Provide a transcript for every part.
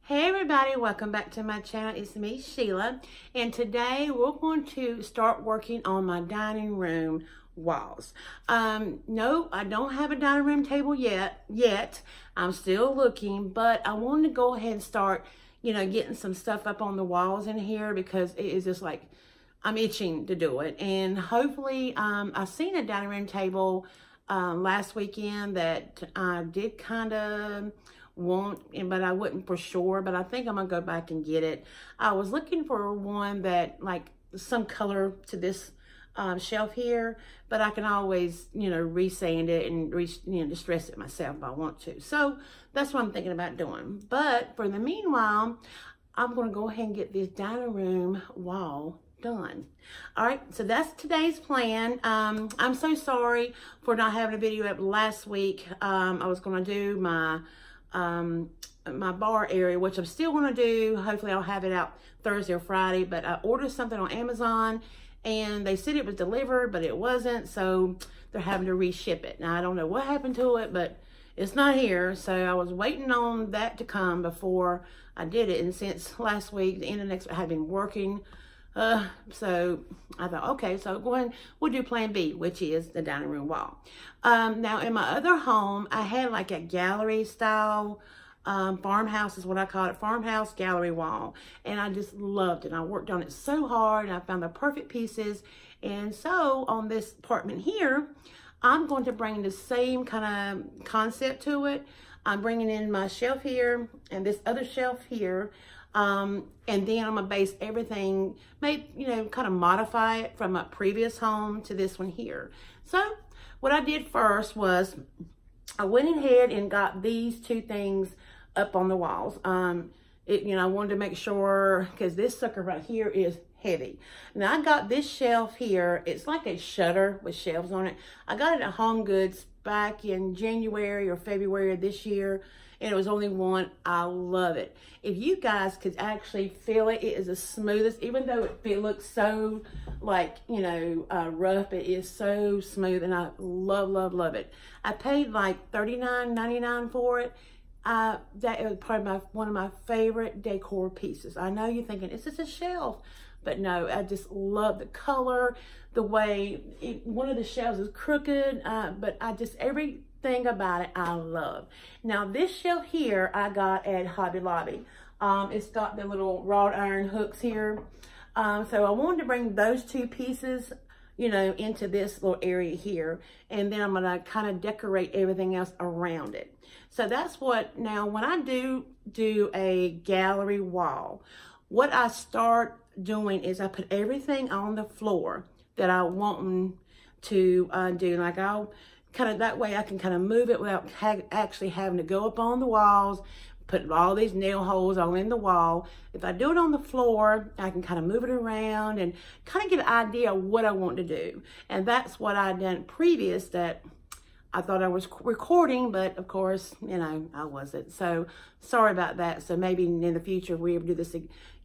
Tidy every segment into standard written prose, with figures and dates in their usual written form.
Hey everybody, welcome back to my channel. It's me, Sheila, and today we're going to start working on my dining room walls. No, I don't have a dining room table yet. I'm still looking, but I wanted to go ahead and start, getting some stuff up on the walls in here because it is just like, I'm itching to do it. And hopefully, I seen a dining room table last weekend that I did kind of want, but I wouldn't for sure, but I think I'm gonna go back and get it. I was looking for one that like some color to this shelf here, but I can always, resand it and distress it myself if I want to. So that's what I'm thinking about doing. But for the meanwhile, I'm gonna go ahead and get this dining room wall done. All right, so that's today's plan. I'm so sorry for not having a video up last week. I was gonna do my bar area, which I'm still going to do. Hopefully I'll have it out Thursday or Friday, but I ordered something on Amazon and they said it was delivered, but it wasn't. So they're having to reship it. Now I don't know what happened to it, but it's not here. So I was waiting on that to come before I did it. And since last week, the end of next week, I've been working. So I thought, okay, so go ahead, we'll do plan B, which is the dining room wall. Now in my other home, I had like a gallery style, farmhouse is what I call it, farmhouse gallery wall. And I just loved it. I worked on it so hard and I found the perfect pieces. And so on this apartment here, I'm going to bring the same kind of concept to it. I'm bringing in my shelf here and this other shelf here. And then I'm gonna base everything, kind of modify it from my previous home to this one here. So what I did first was I went ahead and got these two things up on the walls. I wanted to make sure, because this sucker right here is heavy. Now I got this shelf here. It's like a shutter with shelves on it. I got it at Home Goods back in January or February of this year. And it was only one. I love it. If you guys could actually feel it, it is the smoothest, even though it looks so like, rough, it is so smooth and I love, love, love it. I paid like $39.99 for it. That was probably one of my favorite decor pieces. I know you're thinking, it's just a shelf, but no, I just love the color, the way one of the shelves is crooked, but everything about it I love. Now this shelf here I got at Hobby Lobby. It's got the little wrought iron hooks here. So I wanted to bring those two pieces, into this little area here. And then I'm gonna kind of decorate everything else around it. So that's what, now when I do a gallery wall, what I start doing is I put everything on the floor that I want to do. Like I'll kind of, that way I can kind of move it without actually having to go up on the walls, put all these nail holes all in the wall. If I do it on the floor, I can kind of move it around and kind of get an idea of what I want to do. And that's what I'd done previous that I thought I was recording, but of course, I wasn't. So sorry about that. So maybe in the future, if we ever do this,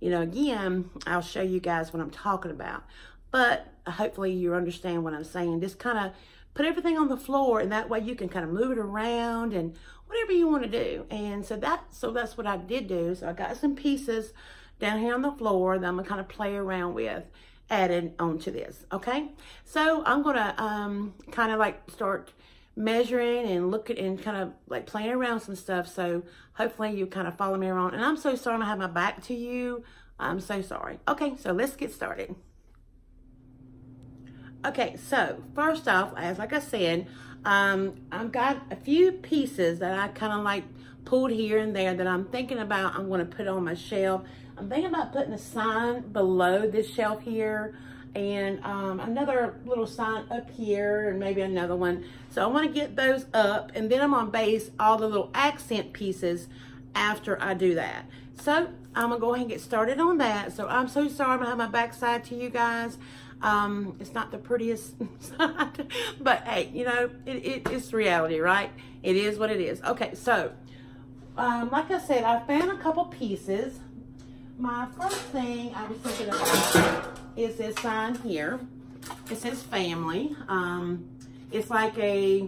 again, I'll show you guys what I'm talking about. But hopefully you understand what I'm saying. Just kind of put everything on the floor, and that way you can kind of move it around and whatever you want to do. And so that's what I did do. So I got some pieces down here on the floor that I'm gonna kind of play around with, added onto this. Okay, so I'm gonna kind of like start measuring and looking and kind of like playing around some stuff. So hopefully you kind of follow me around. And I'm so sorry I'm gonna have my back to you. I'm so sorry. Okay, so let's get started. Okay, so first off, like I said, I've got a few pieces that I kind of like pulled here and there that I'm thinking about I'm going to put on my shelf. I'm thinking about putting a sign below this shelf here and another little sign up here and maybe another one. So I want to get those up, and then I'm going to base all the little accent pieces after I do that. So I'm going to go ahead and get started on that. So I'm so sorry I'm going to have my backside to you guys. It's not the prettiest side, but hey, it's reality, right? It is what it is. Okay, so like I said, I found a couple pieces. My first thing I was thinking about is this sign here. It says family. It's like a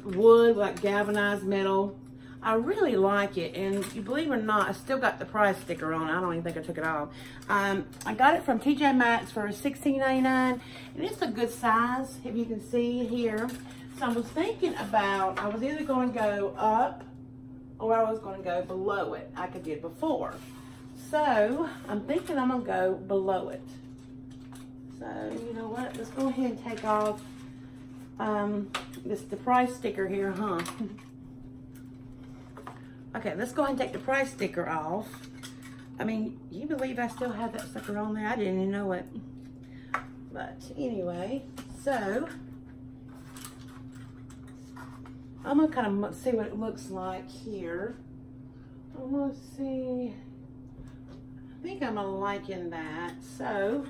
wood, like galvanized metal I really like it, and you believe it or not, I still got the price sticker on it. I don't even think I took it off. I got it from TJ Maxx for $16.99, and it's a good size, if you can see here. So I was thinking about, I was either going to go up or I was going to go below it like I did before. So I'm thinking I'm going to go below it. So you know what, let's go ahead and take off the price sticker here, huh? Okay, let's go ahead and take the price sticker off. I mean, you believe I still have that sticker on there? I didn't even know it. But anyway, so I'm gonna kind of see what it looks like here. I'm gonna see, I think I'm liking that. So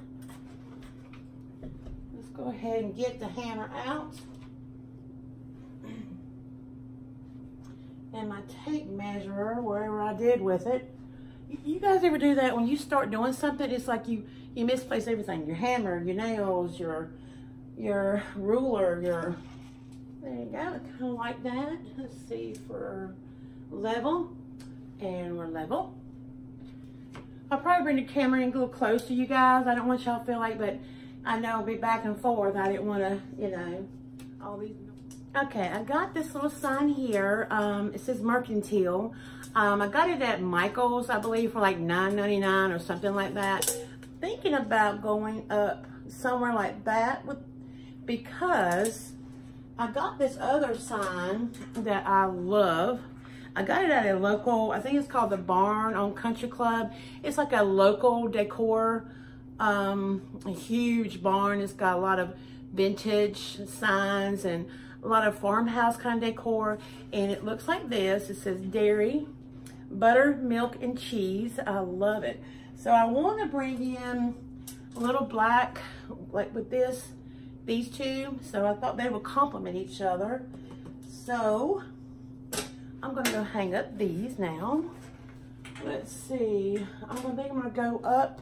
let's go ahead and get the hammer out. And my tape measure, wherever I did with it. You guys ever do that when you start doing something? It's like you misplace everything. Your hammer, your nails, your ruler, there you go, kind of like that. Let's see, for level, and we're level. I'll probably bring the camera in a little close to you guys. I don't want y'all to feel like, but I know I'll be back and forth. I didn't want to, you know, all these. Okay, I got this little sign here. It says Mercantile. I got it at Michael's, I believe, for like $9.99 or something like that. Thinking about going up somewhere like that because I got this other sign that I love. I got it at a local, I think it's called the Barn on Country Club. It's like a local decor, a huge barn. It's got a lot of vintage signs and a lot of farmhouse kind of decor, and it looks like this. It says dairy, butter, milk, and cheese. I love it. So I want to bring in a little black, like with these two. So I thought they would complement each other. So I'm going to go hang up these now. Let's see. I think I'm going to go up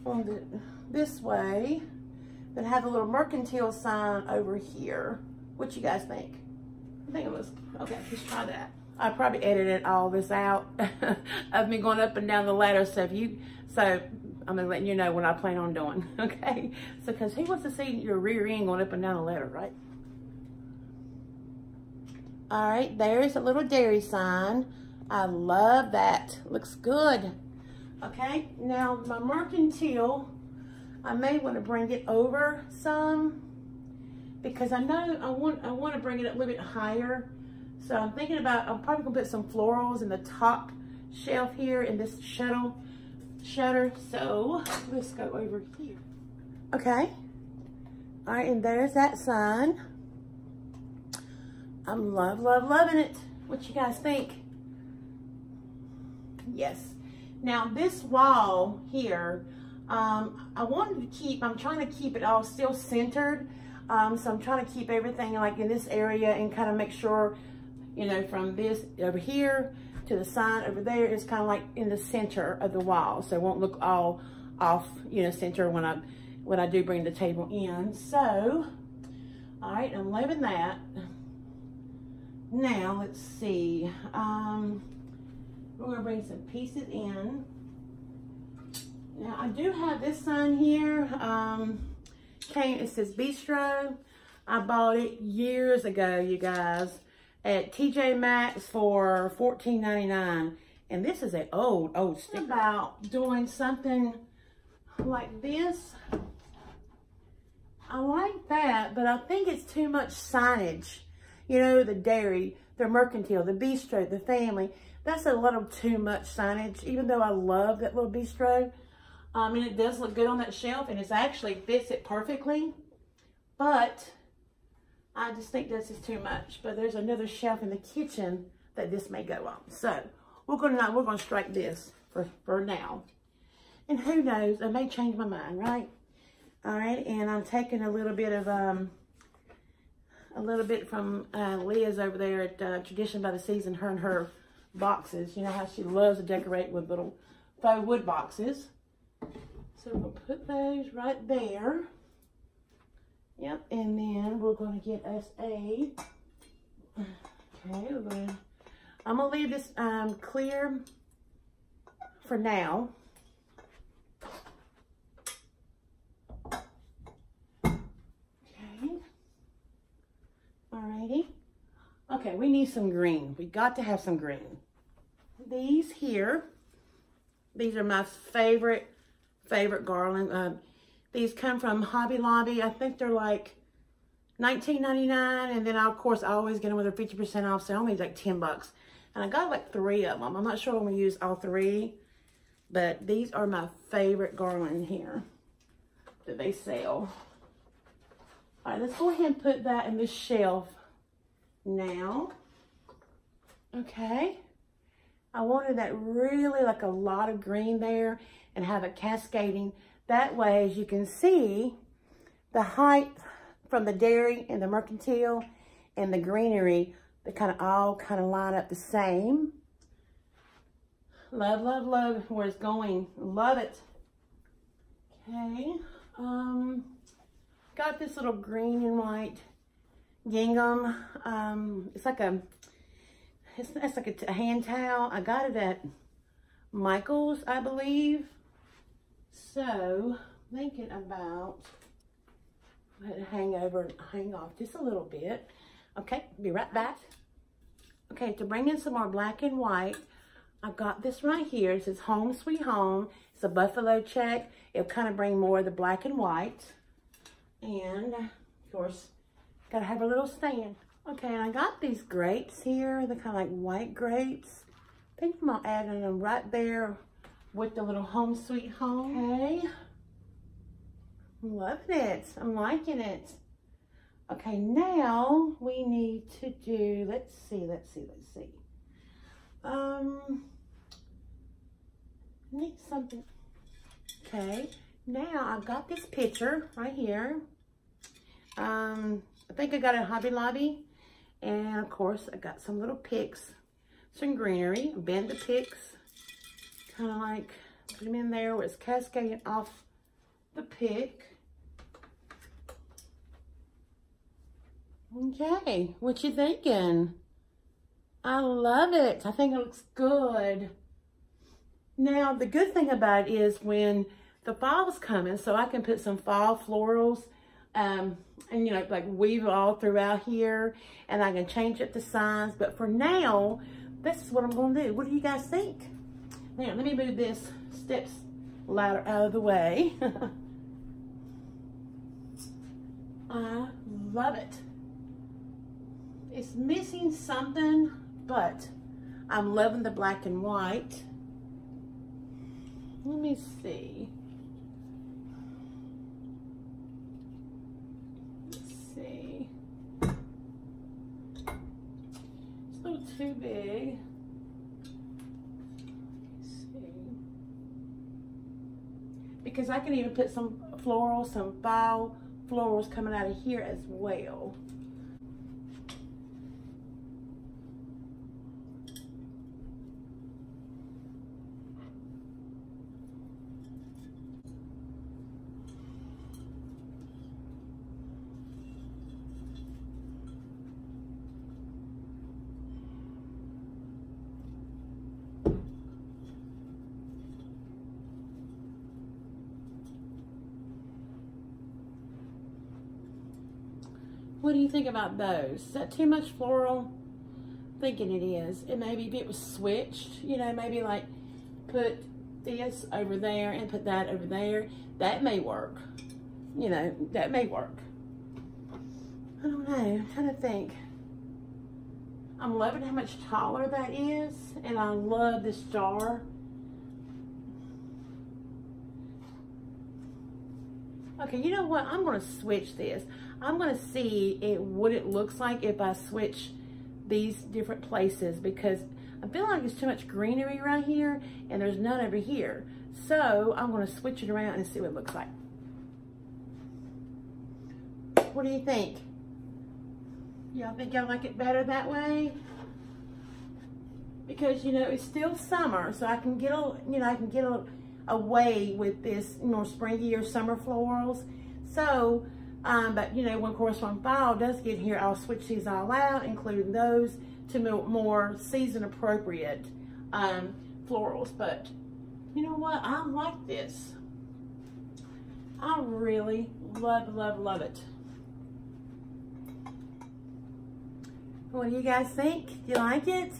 on this way, then have a little Mercantile sign over here. What you guys think? I think it was, okay, let's try that. I probably edited all this out of me going up and down the ladder. So I'm gonna let you know what I plan on doing, okay? So, cause who wants to see your rear end going up and down the ladder, right? All right, there's a little dairy sign. I love that, looks good. Okay, now my Mercantile, I may want to bring it over some, because I know I want to bring it up a little bit higher. So I'm thinking about, I'm probably gonna put some florals in the top shelf here in this shutter. So let's go over here. Okay. All right, and there's that sign. I'm loving it. What you guys think? Yes. Now this wall here, I wanted to keep, I'm trying to keep it all still centered. So I'm trying to keep everything like in this area and kind of make sure, you know, from this over here to the sign over there, it's kind of like in the center of the wall. So it won't look all off, you know, center when I do bring the table in. So, all right, I'm leaving that. Now, let's see. We're gonna bring some pieces in. Now, I do have this sign here. It says Bistro. I bought it years ago, you guys, at TJ Maxx for $14.99. And this is an old stick. About doing something like this. I like that, but I think it's too much signage. You know, the dairy, the Mercantile, the Bistro, the family. That's a little too much signage, even though I love that little Bistro. And it does look good on that shelf, and it actually fits it perfectly. But I just think this is too much. But there's another shelf in the kitchen that this may go on. So we're gonna strike this for now. And who knows, I may change my mind, right? All right, and I'm taking a little bit from Liz over there at Tradition by the Season, her and her boxes. You know how she loves to decorate with little faux wood boxes. So we'll put those right there. Yep, and then we're going to get us a, okay, I'm gonna leave this clear for now. Okay. Alrighty. Okay, we need some green. We got to have some green. These here, these are my favorite garland. These come from Hobby Lobby. I think they're like $19.99, and then of course I always get them with a 50% off, so only like 10 bucks. And I got like 3 of them. I'm not sure I'm gonna use all 3, but these are my favorite garland here that they sell. All right, let's go ahead and put that in this shelf now. Okay. I wanted that really like a lot of green there and have it cascading. That way, as you can see, the height from the dairy and the mercantile and the greenery, they all line up the same. Love, love, love where it's going. Love it. Okay. Got this little green and white gingham. It's like a hand towel. I got it at Michael's, I believe. So, thinking about, let it hang over and hang off just a little bit. Okay, be right back. Okay, to bring in some more black and white, I've got this right here. It says Home Sweet Home. It's a buffalo check. It'll bring more of the black and white. And, of course, gotta have a little stand. Okay, and I got these grapes here. They're like white grapes. I think I'm gonna add them right there with the little Home Sweet Home. Okay. I'm loving it. I'm liking it. Okay, now we need to do, let's see. Need something. Okay, now I've got this picture right here. I think I got it at Hobby Lobby. And of course, I got some little picks, some greenery, bend the picks, put them in there where it's cascading off the pick. Okay, what you thinking? I love it. I think it looks good. Now, the good thing about it is when the fall's coming, so I can put some fall florals and like weave all throughout here, and I can change it to size. But for now, this is what I'm going to do. What do you guys think? Now, let me move this steps ladder out of the way. I love it. It's missing something, but I'm loving the black and white. Let me see. Too big. Let's see. Because I can even put some florals, some fall florals coming out of here as well. What do you think about those? Is that too much floral? I'm thinking it is. It maybe if it was switched, maybe like put this over there and put that over there. That may work. That may work. I don't know. I'm trying to think. I'm loving how much taller that is, and I love this jar. Okay, you know what? I'm going to switch this. I'm going to see what it looks like if I switch these different places, because I feel like there's too much greenery right here and there's none over here. So I'm going to switch it around and see what it looks like. What do you think? Y'all think y'all like it better that way? Because, it's still summer, so I can get away with this, springy or summer florals. But of course, when fall does get here, I'll switch these all out, including those, to more season appropriate florals. But you know what? I like this. I really love, love, love it. What do you guys think? Do you like it?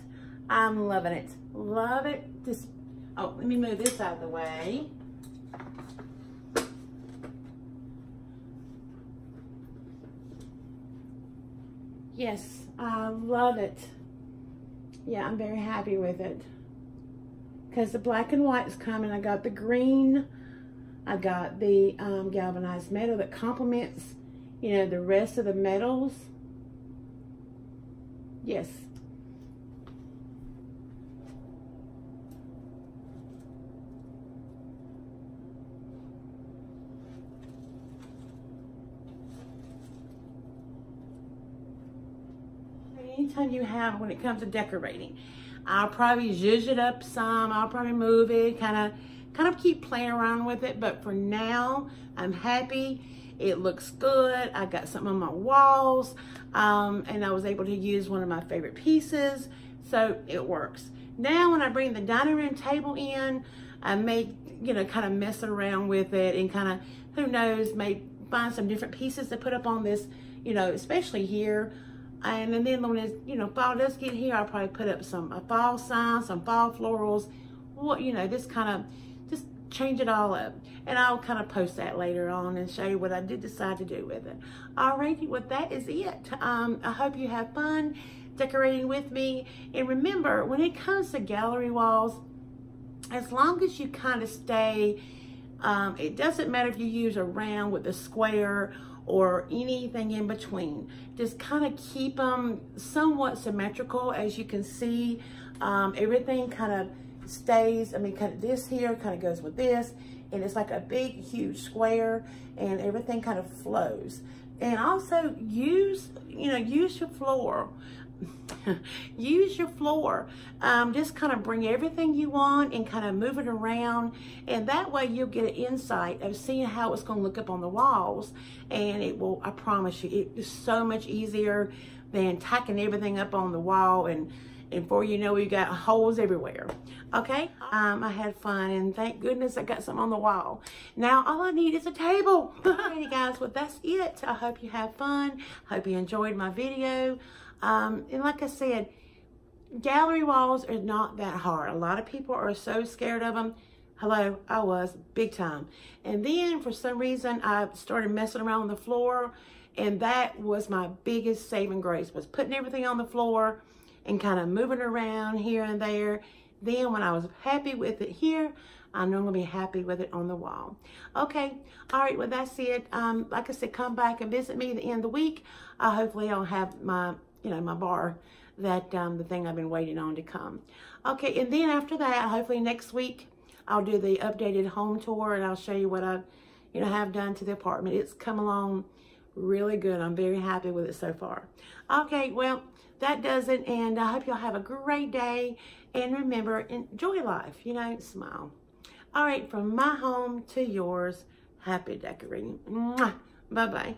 I'm loving it. Love it. Just, oh, let me move this out of the way. Yes, I love it. Yeah, I'm very happy with it. Because the black and white is coming. I got the green. I got the galvanized metal that complements, you know, the rest of the metals. Yes. Anytime you have, when it comes to decorating, I'll probably zhuzh it up some. I'll probably move it, kind of keep playing around with it. But for now, I'm happy. It looks good. I got something on my walls, and I was able to use one of my favorite pieces, so it works. Now, when I bring the dining room table in, I may, you know, kind of mess around with it and kind of, who knows, may find some different pieces to put up on this, you know, especially here. And then when it's, you know, fall does get here, I'll probably put up a fall sign, some fall florals, what, you know, just kind of, just change it all up. And I'll kind of post that later on and show you what I did decide to do with it. Alrighty, well, that is it. I hope you have fun decorating with me. And remember, when it comes to gallery walls, as long as you kind of stay, it doesn't matter if you use a round with a square or anything in between. Just kind of keep them somewhat symmetrical. As you can see, everything kind of stays, I mean, kind of this here kind of goes with this, and it's like a big, huge square, and everything kind of flows. And also use, you know, use your floor. Use your floor. Just kind of bring everything you want and kind of move it around, and that way you'll get an insight of seeing how it's going to look up on the walls. And it will, I promise you, it is so much easier than tacking everything up on the wall, and before you know, you got holes everywhere. Okay, I had fun, and thank goodness I got some on the wall. Now all I need is a table. Alrighty guys, well, that's it. I hope you have fun. Hope you enjoyed my video. And like I said, gallery walls are not that hard. A lot of people are so scared of them. Hello, I was big time. And then for some reason, I started messing around on the floor, and that was my biggest saving grace, was putting everything on the floor and kind of moving around here and there. Then when I was happy with it here, I know I'm gonna be happy with it on the wall. Okay, all right, well, that's it. Like I said, come back and visit me at the end of the week. Hopefully I'll have my, you know, my bar, that the thing I've been waiting on to come. Okay, and then after that, hopefully next week, I'll do the updated home tour, and I'll show you what I, you know, have done to the apartment. It's come along really good. I'm very happy with it so far. Okay, well, that does it, and I hope y'all have a great day. And remember, enjoy life, you know, smile. All right, from my home to yours, happy decorating. Bye-bye.